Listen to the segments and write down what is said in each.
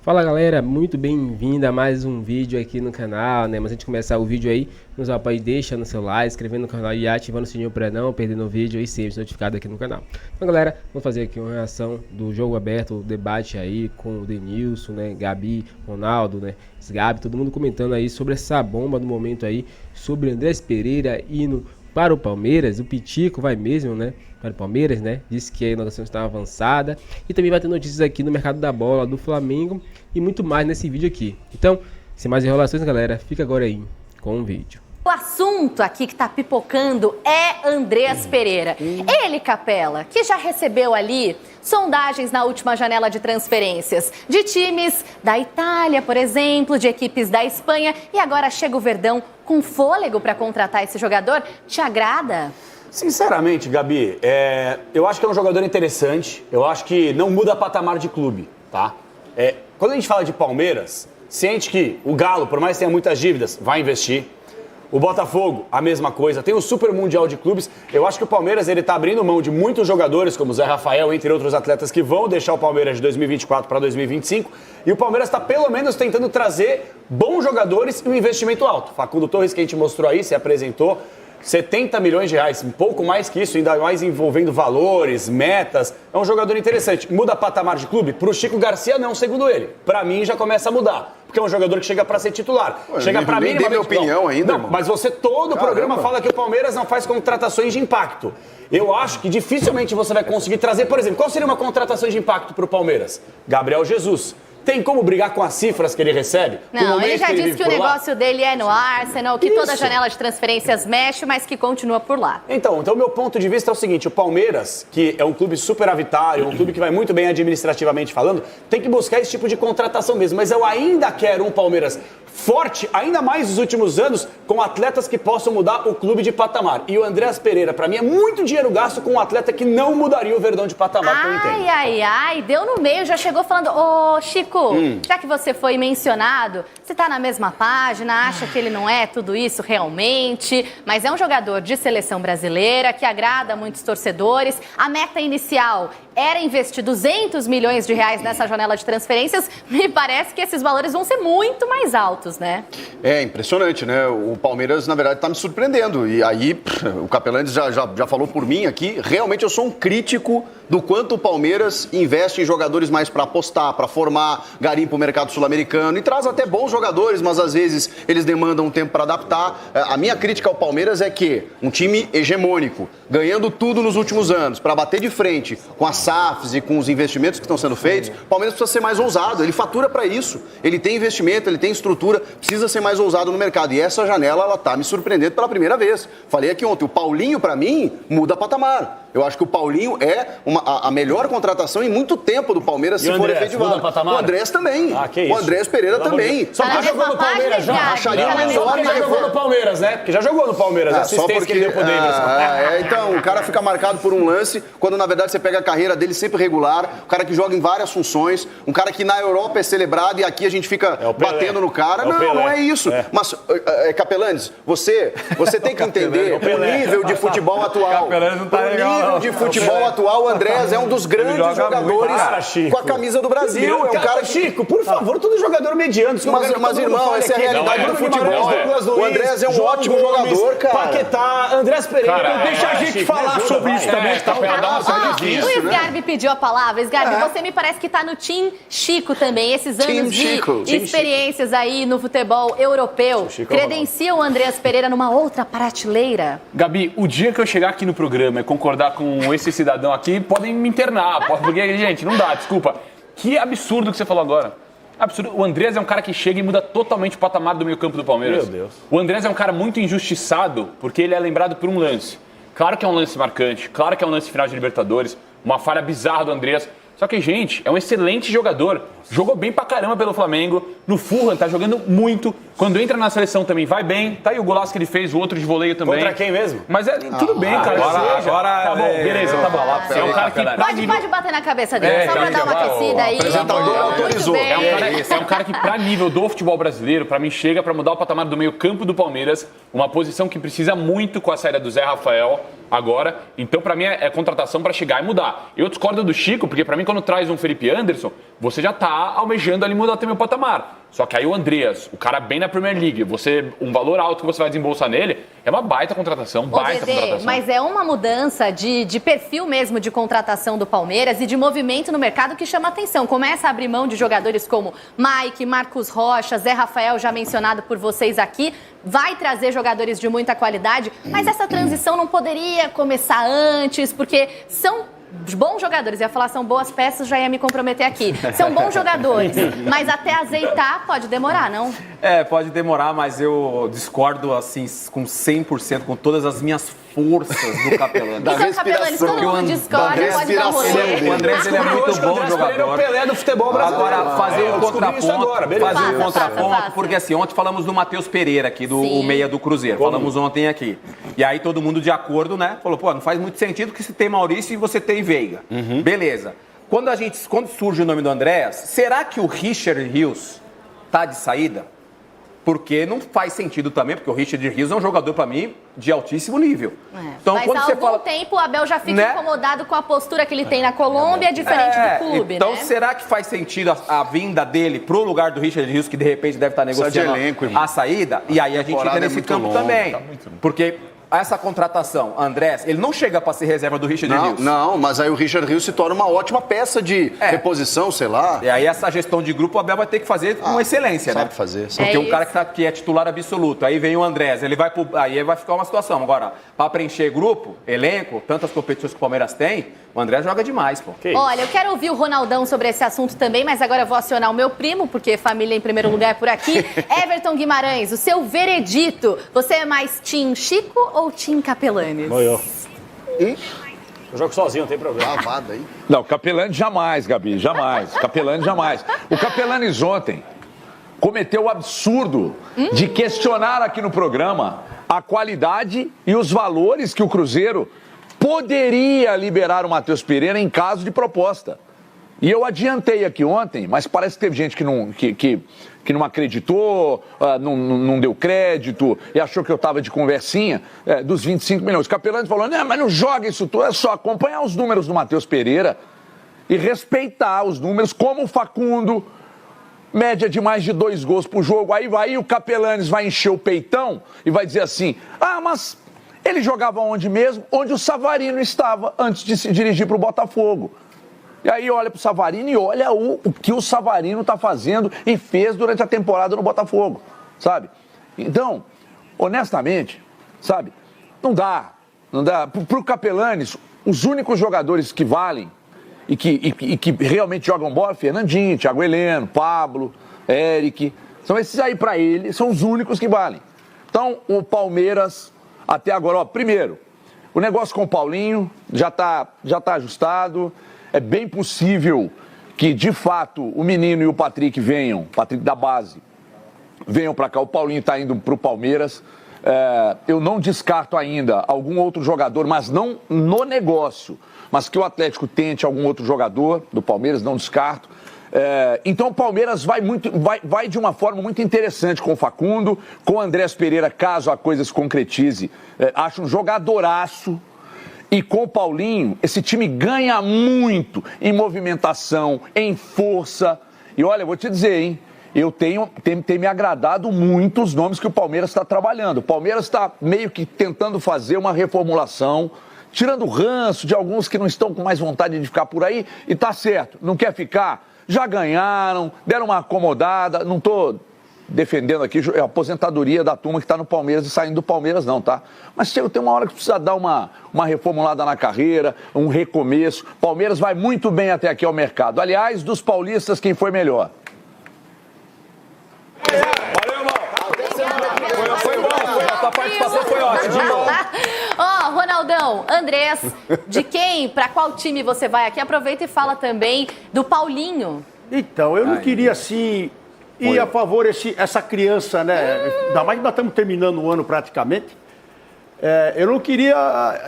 Fala galera, muito bem-vindo a mais um vídeo aqui no canal, né? Mas antes de começar o vídeo aí, nos apoie deixando seu like, inscrevendo no canal e ativando o sininho para não perder no vídeo e sempre notificado aqui no canal. Então galera, vamos fazer aqui uma reação do jogo aberto, o debate aí com o Denilson, né? Gabi, Ronaldo, né? Gabi, todo mundo comentando aí sobre essa bomba do momento aí, sobre Andrés Pereira indo para o Palmeiras. O Pitico vai mesmo, né? Para o Palmeiras, né? Disse que a negociação está avançada. E também vai ter notícias aqui no mercado da bola do Flamengo e muito mais nesse vídeo aqui. Então, sem mais enrolações, galera, fica agora aí com o vídeo. O assunto aqui que tá pipocando é Andrés Pereira. Ele, Capela, que já recebeu ali sondagens na última janela de transferências de times da Itália, por exemplo, de equipes da Espanha, e agora chega o Verdão com fôlego para contratar esse jogador. Te agrada? Sinceramente, Gabi, eu acho que é um jogador interessante. Eu acho que não muda patamar de clube, tá? Quando a gente fala de Palmeiras, sente que o Galo, por mais que tenha muitas dívidas, vai investir. O Botafogo, a mesma coisa. Tem o Super Mundial de Clubes. Eu acho que o Palmeiras ele tá abrindo mão de muitos jogadores, como o Zé Rafael, entre outros atletas, que vão deixar o Palmeiras de 2024 para 2025. E o Palmeiras está, pelo menos, tentando trazer bons jogadores e um investimento alto. Facundo Torres, que a gente mostrou aí, se apresentou, 70 milhões de reais, um pouco mais que isso, ainda mais envolvendo valores, metas. É um jogador interessante. Muda patamar de clube? Pro Chico Garcia, não, segundo ele. Pra mim, já começa a mudar. Porque é um jogador que chega pra ser titular. Chega pra mim, nem minha opinião ainda, irmão. Mas você, todo o programa, fala que o Palmeiras não faz contratações de impacto. Eu acho que dificilmente você vai conseguir trazer, por exemplo, qual seria uma contratação de impacto pro Palmeiras? Gabriel Jesus. Tem como brigar com as cifras que ele recebe? Não, ele já disse que o negócio dele é no Arsenal, que toda janela de transferências mexe, mas que continua por lá. Então, meu ponto de vista é o seguinte, o Palmeiras, que é um clube superavitário, um clube que vai muito bem administrativamente falando, tem que buscar esse tipo de contratação mesmo. Mas eu ainda quero um Palmeiras forte, ainda mais nos últimos anos, com atletas que possam mudar o clube de patamar. E o Andrés Pereira, pra mim, é muito dinheiro gasto com um atleta que não mudaria o Verdão de patamar, que eu entendo. Ai, deu no meio, já chegou falando, ô Chico, já que você foi mencionado, você tá na mesma página, acha que ele não é tudo isso realmente, mas é um jogador de seleção brasileira que agrada muitos torcedores. A meta inicial era investir 200 milhões de reais nessa janela de transferências. Me parece que esses valores vão ser muito mais altos, né? É impressionante, né? O Palmeiras, na verdade, tá me surpreendendo. E aí, o Capelanes já falou por mim aqui. Realmente, eu sou um crítico do quanto o Palmeiras investe em jogadores mais para apostar, para formar, garimpa o mercado sul-americano e traz até bons jogadores, mas às vezes eles demandam um tempo para adaptar. A minha crítica ao Palmeiras é que um time hegemônico, ganhando tudo nos últimos anos, para bater de frente com as SAFs e com os investimentos que estão sendo feitos, o Palmeiras precisa ser mais ousado. Ele fatura para isso. Ele tem investimento, ele tem estrutura, precisa ser mais ousado no mercado. E essa janela, ela tá me surpreendendo pela primeira vez. Falei aqui ontem, o Paulinho, para mim, muda patamar. Eu acho que o Paulinho é a melhor contratação em muito tempo do Palmeiras, se for efetivado. O Andrés também. O Andrés Pereira também. Só que já jogou no Palmeiras, já acharia um enorme. Já jogou no Palmeiras, né? Porque já jogou no Palmeiras, a assistência que ele deu pro Davidson. Então, o cara fica marcado por um lance, quando na verdade você pega a carreira dele sempre regular, o cara que joga em várias funções, um cara que na Europa é celebrado e aqui a gente fica batendo no cara. Não é isso. Mas, Capelanes, você tem que entender o nível de futebol atual. Capelanes não tá legal. O nível de futebol atual, o Andrés é um dos grandes jogadores com a camisa do Brasil. É um cara Chico, por favor, todo jogador mediano. Mas irmão, essa é a realidade do futebol. O Andrés é um ótimo jogador, cara. Paquetá, Andrés Pereira. Deixa a gente falar sobre isso também. O Sgarbi pediu a palavra. Sgarbi, você me parece que tá no Team Chico também. Esses anos de experiências aí no futebol europeu credenciam o Andrés Pereira numa outra prateleira? Gabi, o dia que eu chegar aqui no programa e concordar com esse cidadão aqui, podem me internar. Porque, gente, não dá, desculpa. Que absurdo que você falou agora. Absurdo. O Andrés é um cara que chega e muda totalmente o patamar do meio-campo do Palmeiras. Meu Deus. O Andrés é um cara muito injustiçado porque ele é lembrado por um lance. Claro que é um lance marcante, claro que é um lance final de Libertadores, uma falha bizarra do Andrés. Só que, gente, é um excelente jogador. Jogou bem pra caramba pelo Flamengo. No Fulham, tá jogando muito. Quando entra na seleção também vai bem. Tá aí o golaço que ele fez, o outro de voleio também. Contra quem mesmo? Mas tudo bem, cara. Agora tá bom, beleza, tá bom. É um cara que... Pode bater na cabeça dele, só pra dar uma aquecida aí. O apresentador autorizou. É um cara que, pra nível do futebol brasileiro, pra mim, chega pra mudar o patamar do meio-campo do Palmeiras. Uma posição que precisa muito com a saída do Zé Rafael agora. Então, pra mim, é contratação pra chegar e mudar. Eu discordo do Chico, porque pra mim mim, quando traz um Felipe Anderson, você já tá almejando ali mudar também o patamar. Só que aí o Andreas, o cara bem na Premier League, um valor alto que você vai desembolsar nele, é uma baita contratação, contratação. Mas é uma mudança de perfil mesmo de contratação do Palmeiras e de movimento no mercado que chama atenção. Começa a abrir mão de jogadores como Mike, Marcos Rocha, Zé Rafael, já mencionado por vocês aqui. Vai trazer jogadores de muita qualidade, mas essa transição não poderia começar antes, porque são bons jogadores. Eu ia falar são boas peças, já ia me comprometer aqui. São bons jogadores, mas até azeitar pode demorar, não? Pode demorar, mas eu discordo assim com 100%, com todas as minhas forças do Capelani. Então, Capelani, todo mundo discorda, pode dar um rolê. O Andrés, ele é muito bom jogador. É o Pelé do futebol brasileiro. Agora, fazer um contraponto, porque assim, ontem falamos do Matheus Pereira aqui, do meia do Cruzeiro. Falamos ontem aqui. E aí todo mundo de acordo, né? Falou, pô, não faz muito sentido que você tem Maurício e você tem Veiga. Beleza. Quando surge o nome do Andrés, será que o Richard Rios tá de saída? Porque não faz sentido também, porque o Richard Rios é um jogador, para mim, de altíssimo nível. Então, mas há algum tempo o Abel já fica incomodado com a postura que ele tem na Colômbia, diferente do clube, então, será que faz sentido a vinda dele pro lugar do Richard Rios, que de repente deve estar negociando a saída? E aí a gente entra nesse campo também. Porque essa contratação, Andrés, ele não chega para ser reserva do Richard Rios. Não, mas aí o Richard Rios se torna uma ótima peça de reposição, sei lá. E aí essa gestão de grupo o Abel vai ter que fazer com excelência, sabe fazer. Porque um cara que é titular absoluto, aí vem o Andrés, aí vai ficar uma situação. Agora, para preencher grupo, elenco, tantas competições que o Palmeiras tem, o André joga demais, pô. Olha, eu quero ouvir o Ronaldão sobre esse assunto também, mas agora eu vou acionar o meu primo, porque família em primeiro lugar é por aqui. Everton Guimarães, o seu veredito. Você é mais Tim Chico ou Tim Capelani? Eu jogo sozinho, não tem problema. Lavada aí. Não, Capelani jamais, Gabi, jamais. Capelani jamais. O Capelanes ontem cometeu o absurdo de questionar aqui no programa a qualidade e os valores que o Cruzeiro poderia liberar o Matheus Pereira em caso de proposta. E eu adiantei aqui ontem, mas parece que teve gente que não acreditou, não deu crédito e achou que eu estava de conversinha dos 25 milhões. O Capelani falou, mas não joga isso tudo, é só acompanhar os números do Matheus Pereira e respeitar os números, como o Facundo, média de mais de 2 gols por jogo. Aí o Capelanes vai encher o peitão e vai dizer assim, mas ele jogava onde mesmo? Onde o Savarino estava antes de se dirigir para o Botafogo. E aí olha para o Savarino e olha o que o Savarino está fazendo e fez durante a temporada no Botafogo, sabe? Então, honestamente, sabe, não dá. Para o Capelanes, os únicos jogadores que valem e que realmente jogam bola, Fernandinho, Thiago Heleno, Pablo, Eric, são esses aí para ele, são os únicos que valem. Então, o Palmeiras, até agora, primeiro, o negócio com o Paulinho já tá ajustado. É bem possível que, de fato, o menino e o Patrick Patrick da base, venham para cá. O Paulinho está indo para o Palmeiras. Eu não descarto ainda algum outro jogador, mas não no negócio. Mas que o Atlético tente algum outro jogador do Palmeiras, não descarto. Então o Palmeiras vai de uma forma muito interessante com o Facundo, com o Andrés Pereira, caso a coisa se concretize. Acho um jogadoraço. E com o Paulinho, esse time ganha muito em movimentação, em força. E olha, eu vou te dizer, hein? Tem me agradado muito os nomes que o Palmeiras está trabalhando. O Palmeiras está meio que tentando fazer uma reformulação, tirando o ranço de alguns que não estão com mais vontade de ficar por aí. E tá certo, não quer ficar? Já ganharam, deram uma acomodada. Não estou defendendo aqui a aposentadoria da turma que está no Palmeiras e saindo do Palmeiras, não, tá? Mas tem uma hora que precisa dar uma reformulada na carreira, um recomeço. Palmeiras vai muito bem até aqui ao mercado. Aliás, dos paulistas, quem foi melhor? Valeu, irmão. Foi bom. A tua participação foi ótima. Ronaldão, Andrés, para qual time você vai aqui? Aproveita e fala também do Paulinho. Então, eu não queria, assim, ir a favor essa criança, né? Ainda mais que nós estamos terminando o ano praticamente. Eu não queria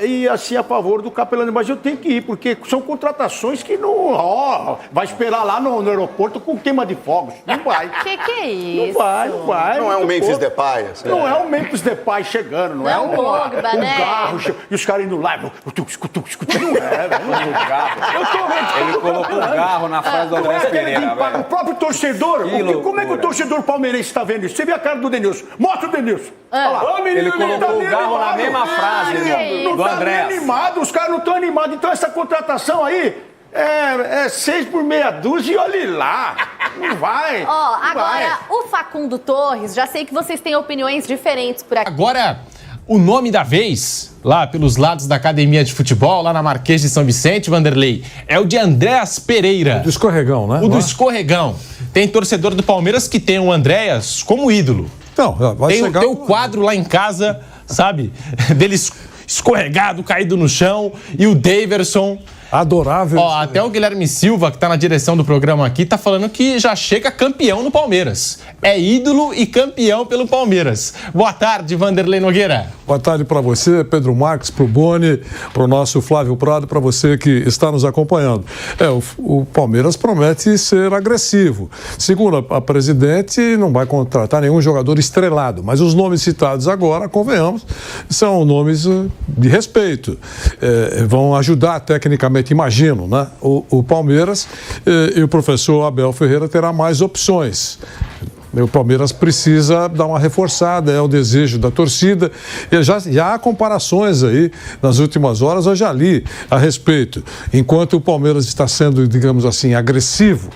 ir assim a favor do Capelani, mas eu tenho que ir, porque são contratações que não... vai esperar lá no aeroporto com queima de fogos. Não vai. Que é isso? Não vai. Não é um Memphis Depay. Assim. Não é um Memphis Depay chegando, não é um Pogba, né? carro e os caras indo lá. Não é, velho. Ele colocou o garro na frase do Andrés Pereira, velho. O próprio torcedor. Como é que o torcedor palmeirense está vendo isso? Você vê a cara do Denilson. Mostra o Denilson. Olha lá. Ele colocou o garro na mesma frase do Andrés. Animado, os caras não estão animados. Então essa contratação aí é 6 por meia dúzia e olhe lá. Não vai. Agora, o Facundo Torres, já sei que vocês têm opiniões diferentes por aqui. Agora, o nome da vez, lá pelos lados da academia de futebol, lá na Marquês de São Vicente, Vanderlei, é o de Andréas Pereira. Do escorregão, né? O do escorregão. Tem torcedor do Palmeiras que tem o Andréas como ídolo. Não, vai chegar... Tem o quadro lá em casa, sabe? Dele escorregado, caído no chão. E o Daverson... Adorável. Até o Guilherme Silva, que tá na direção do programa aqui, tá falando que já chega campeão no Palmeiras. É ídolo e campeão pelo Palmeiras. Boa tarde, Vanderlei Nogueira. Boa tarde para você, Pedro Marques, pro Boni, pro nosso Flávio Prado, para você que está nos acompanhando. O Palmeiras promete ser agressivo. Segundo a presidente, não vai contratar nenhum jogador estrelado, mas os nomes citados agora, convenhamos, são nomes de respeito. Vão ajudar tecnicamente, imagino, né? O Palmeiras e o professor Abel Ferreira terá mais opções. O Palmeiras precisa dar uma reforçada, é o desejo da torcida. E já há comparações aí nas últimas horas, eu já li a respeito. Enquanto o Palmeiras está sendo, digamos assim, agressivo.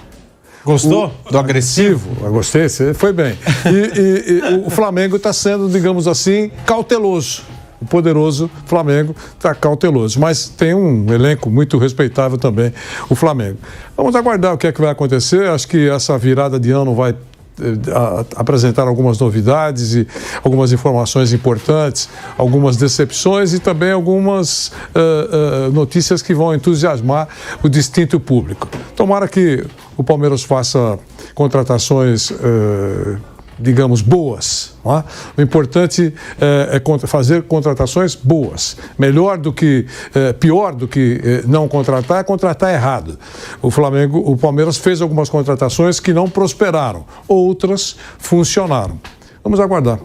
Gostou do agressivo? Eu gostei, você foi bem. E o Flamengo está sendo, digamos assim, cauteloso. O poderoso Flamengo está cauteloso, mas tem um elenco muito respeitável também, o Flamengo. Vamos aguardar o que é que vai acontecer. Acho que essa virada de ano vai apresentar algumas novidades e algumas informações importantes, algumas decepções e também algumas notícias que vão entusiasmar o distinto público. Tomara que o Palmeiras faça contratações digamos, boas. Não é? O importante é fazer contratações boas. Pior do que não contratar é contratar errado. O Palmeiras fez algumas contratações que não prosperaram, outras funcionaram. Vamos aguardar.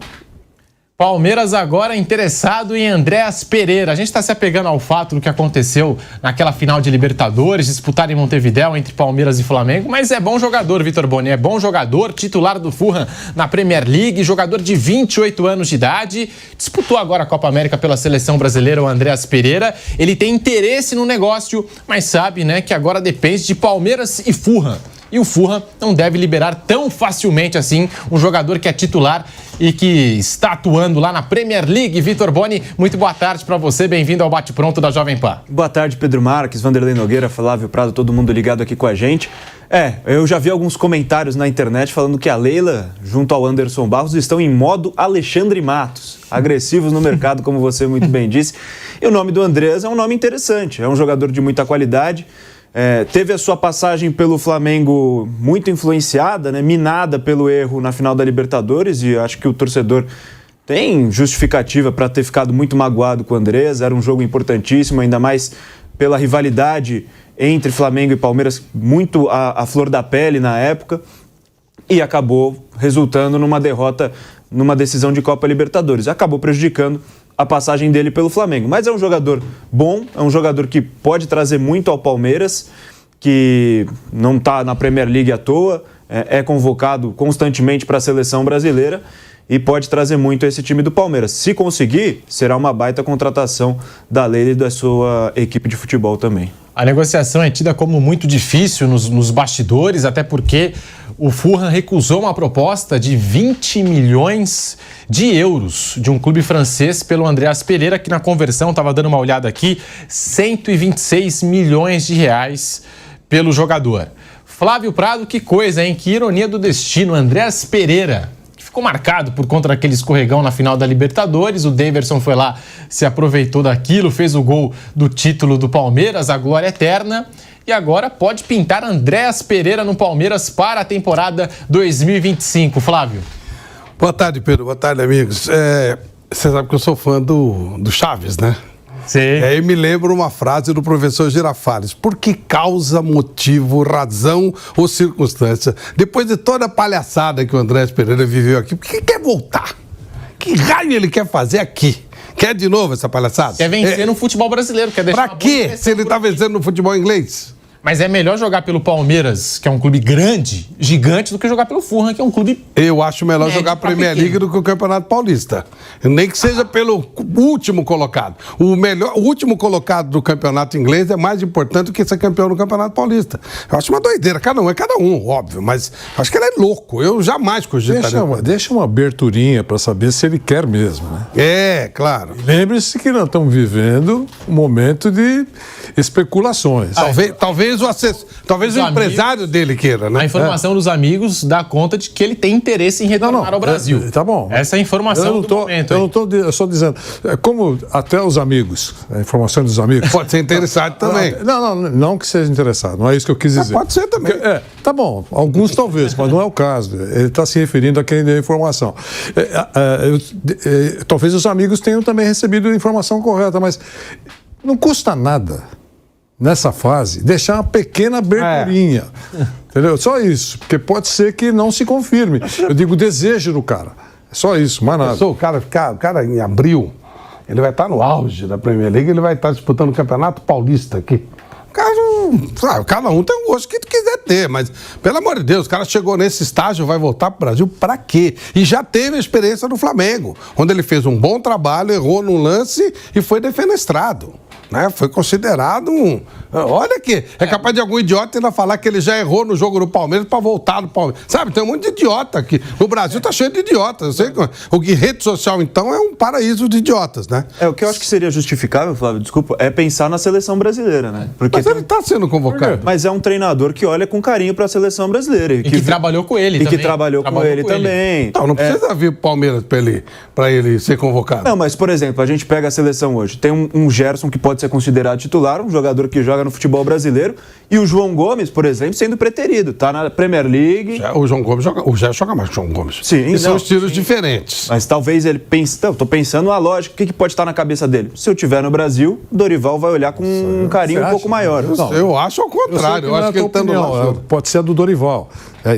Palmeiras agora interessado em Andréas Pereira. A gente está se apegando ao fato do que aconteceu naquela final de Libertadores, disputada em Montevidéu entre Palmeiras e Flamengo, mas é bom jogador, Vitor Boni, é bom jogador, titular do Fulham na Premier League, jogador de 28 anos de idade, disputou agora a Copa América pela seleção brasileira, o Andréas Pereira. Ele tem interesse no negócio, mas sabe, né, que agora depende de Palmeiras e Fulham. E o Fulham não deve liberar tão facilmente assim um jogador que é titular e que está atuando lá na Premier League. Vitor Boni, muito boa tarde para você, bem-vindo ao Bate Pronto da Jovem Pan. Boa tarde, Pedro Marques, Vanderlei Nogueira, Flávio Prado, todo mundo ligado aqui com a gente. Eu já vi alguns comentários na internet falando que a Leila, junto ao Anderson Barros, estão em modo Alexandre Matos, agressivos no mercado, como você muito bem disse. E o nome do Andrés é um nome interessante, é um jogador de muita qualidade. Teve a sua passagem pelo Flamengo muito influenciada, né, minada pelo erro na final da Libertadores, e acho que o torcedor tem justificativa para ter ficado muito magoado com o Andrés. Era um jogo importantíssimo, ainda mais pela rivalidade entre Flamengo e Palmeiras, muito à flor da pele na época, e acabou resultando numa derrota, numa decisão de Copa Libertadores. Acabou prejudicando a passagem dele pelo Flamengo. Mas é um jogador bom, é um jogador que pode trazer muito ao Palmeiras, que não está na Premier League à toa, é convocado constantemente para a seleção brasileira e pode trazer muito a esse time do Palmeiras. Se conseguir, será uma baita contratação da Leila e da sua equipe de futebol também. A negociação é tida como muito difícil nos bastidores, até porque o Fulham recusou uma proposta de 20 milhões de euros de um clube francês pelo Andréas Pereira, que na conversão, estava dando uma olhada aqui, 126 milhões de reais pelo jogador. Flávio Prado, que coisa, hein? Que ironia do destino, Andréas Pereira, que ficou marcado por conta daquele escorregão na final da Libertadores. O Daverson foi lá, se aproveitou daquilo, fez o gol do título do Palmeiras, a glória eterna. E agora pode pintar Andréas Pereira no Palmeiras para a temporada 2025. Flávio. Boa tarde, Pedro. Boa tarde, amigos. Você sabe que eu sou fã do Chaves, né? Sim. E aí me lembro uma frase do professor Girafales. Por que causa, motivo, razão ou circunstância? Depois de toda a palhaçada que o Andrés Pereira viveu aqui, por que quer voltar? Que raio ele quer fazer aqui? Quer de novo essa palhaçada? Quer vencer no futebol brasileiro. Quer deixar pra quê? Se ele tá vencendo no futebol inglês? Mas é melhor jogar pelo Palmeiras, que é um clube grande, gigante, do que jogar pelo Fulham, que é um clube... Eu acho melhor jogar a Premier League do que o Campeonato Paulista. Nem que seja pelo último colocado. O último colocado do Campeonato Inglês é mais importante do que ser campeão do Campeonato Paulista. Eu acho uma doideira. Cada um é cada um, óbvio. Mas acho que ele é louco. Eu jamais cogitaria. Deixa uma aberturinha para saber se ele quer mesmo, né? É, claro. Lembre-se que nós estamos vivendo um momento de especulações. Talvez o empresário dele queira, né? A informação dos amigos dá conta de que ele tem interesse em retornar ao Brasil. Tá bom. Essa é a informação do momento. Eu não estou dizendo. Como até os amigos, a informação dos amigos... Pode ser interessado também. Não que seja interessado, não é isso que eu quis dizer. Pode ser também. Tá bom, alguns talvez, mas não é o caso. Ele está se referindo a quem deu a informação. Talvez os amigos tenham também recebido a informação correta, mas não custa nada, nessa fase, deixar uma pequena aberturinha. Entendeu? Só isso. Porque pode ser que não se confirme. Eu digo desejo do cara. É só isso, mais nada. O cara em abril, ele vai estar no auge da Premier League, ele vai estar disputando o Campeonato Paulista aqui. Cada um tem o gosto que quiser ter, mas, pelo amor de Deus, o cara chegou nesse estágio, vai voltar pro Brasil pra quê? E já teve a experiência no Flamengo, onde ele fez um bom trabalho, errou no lance e foi defenestrado. Né? Foi considerado um... Olha aqui, é capaz de algum idiota ainda falar que ele já errou no jogo do Palmeiras para voltar no Palmeiras. Sabe, tem um monte de idiota aqui. O Brasil tá cheio de idiotas. Eu sei que rede social, então, é um paraíso de idiotas, né? O que eu acho que seria justificável, Flávio, desculpa, é pensar na seleção brasileira, né? Porque mas ele tá sendo convocado. Mas é um treinador que olha com carinho para a seleção brasileira. E que trabalhou com ele também. E que trabalhou com ele também. Então, não precisa vir o Palmeiras para ele ser convocado. Não, mas, por exemplo, a gente pega a seleção hoje. Tem um Gerson que pode ser considerado titular, um jogador que joga no futebol brasileiro, e o João Gomes, por exemplo, sendo preterido, tá na Premier League. O João Gomes o Gerson joga mais que o João Gomes. Sim, e são estilos diferentes. Mas talvez ele pense, eu tô pensando a lógica, o que pode estar na cabeça dele? Se eu estiver no Brasil, Dorival vai olhar com um carinho um pouco maior. Eu acho ao contrário, eu acho que ele tá no pode ser a do Dorival.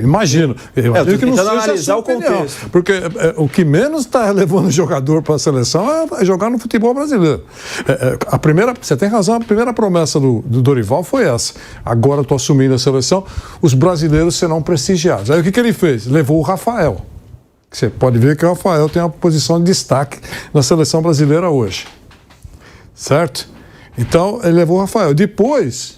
Imagino. Eu tô tentando analisar o contexto. Porque o que menos está levando o jogador para a seleção é jogar no futebol brasileiro. Você tem razão, a primeira promessa do Dorival foi essa. Agora estou assumindo a seleção, os brasileiros serão prestigiados. Aí o que ele fez? Levou o Rafael. Você pode ver que o Rafael tem uma posição de destaque na seleção brasileira hoje. Certo? Então, ele levou o Rafael. Depois...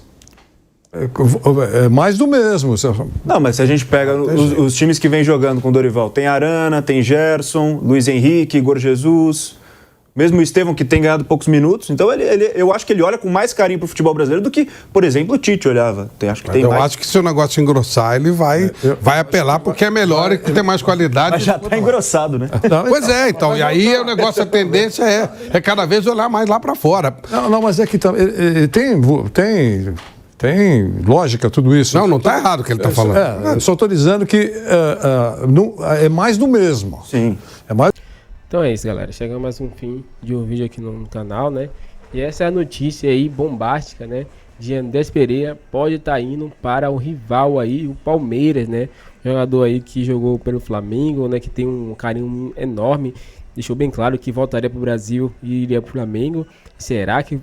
É mais do mesmo. Não, mas se a gente pega os times que vem jogando com o Dorival, tem Arana, tem Gerson, Luiz Henrique, Igor Jesus, mesmo o Estevão, que tem ganhado poucos minutos. Então eu acho que ele olha com mais carinho pro futebol brasileiro do que, por exemplo, o Tite olhava. Acho que se o negócio engrossar, ele vai apelar porque é melhor e que tem mais qualidade. Mas já tá engrossado, né? Pois é, então. E aí o negócio, a tendência é cada vez olhar mais lá para fora. Não, mas é que tem lógica tudo isso. Não está errado o que ele está falando. Eu só estou dizendo que é mais do mesmo. Sim. Então é isso, galera. Chegamos mais um fim de um vídeo aqui no canal, né? E essa é a notícia aí bombástica, né? De Andrés Pereira pode estar indo para o rival aí, o Palmeiras, né? Jogador aí que jogou pelo Flamengo, né? Que tem um carinho enorme. Deixou bem claro que voltaria para o Brasil e iria para o Flamengo. Será que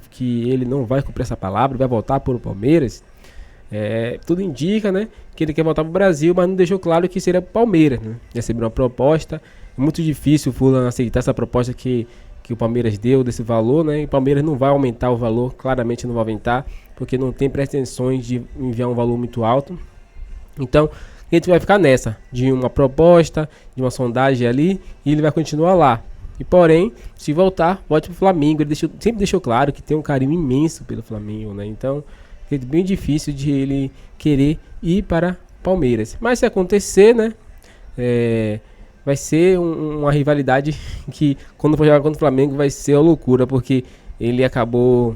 ele não vai cumprir essa palavra? Vai voltar para o Palmeiras? Tudo indica, né, que ele quer voltar para o Brasil, mas não deixou claro que seria Palmeiras, né? Recebeu uma proposta. É muito difícil o Fulham aceitar essa proposta que o Palmeiras deu desse valor, né? E o Palmeiras não vai aumentar o valor, claramente não vai aumentar, porque não tem pretensões de enviar um valor muito alto. Então, a gente vai ficar nessa, de uma proposta, de uma sondagem ali, e ele vai continuar lá. E porém, se voltar, volte pro Flamengo. Ele sempre deixou claro que tem um carinho imenso pelo Flamengo, né? Então, é bem difícil de ele querer ir para Palmeiras. Mas se acontecer, né? Vai ser uma rivalidade que, quando for jogar contra o Flamengo, vai ser uma loucura, porque ele acabou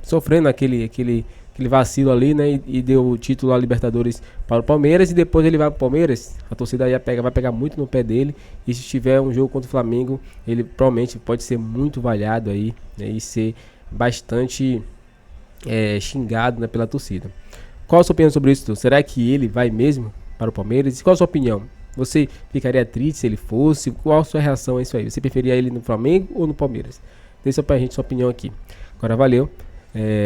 sofrendo aquele aquele vacilo ali, né? E deu o título à Libertadores para o Palmeiras. E depois ele vai para o Palmeiras. A torcida aí vai pegar muito no pé dele. E se tiver um jogo contra o Flamengo, ele provavelmente pode ser muito vaiado aí, né, e ser bastante xingado, né, pela torcida. Qual a sua opinião sobre isso? Será que ele vai mesmo para o Palmeiras? E qual a sua opinião? Você ficaria triste se ele fosse? Qual a sua reação a isso aí? Você preferia ele no Flamengo ou no Palmeiras? Deixa pra gente sua opinião aqui. Agora valeu,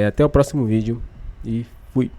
até o próximo vídeo e fui!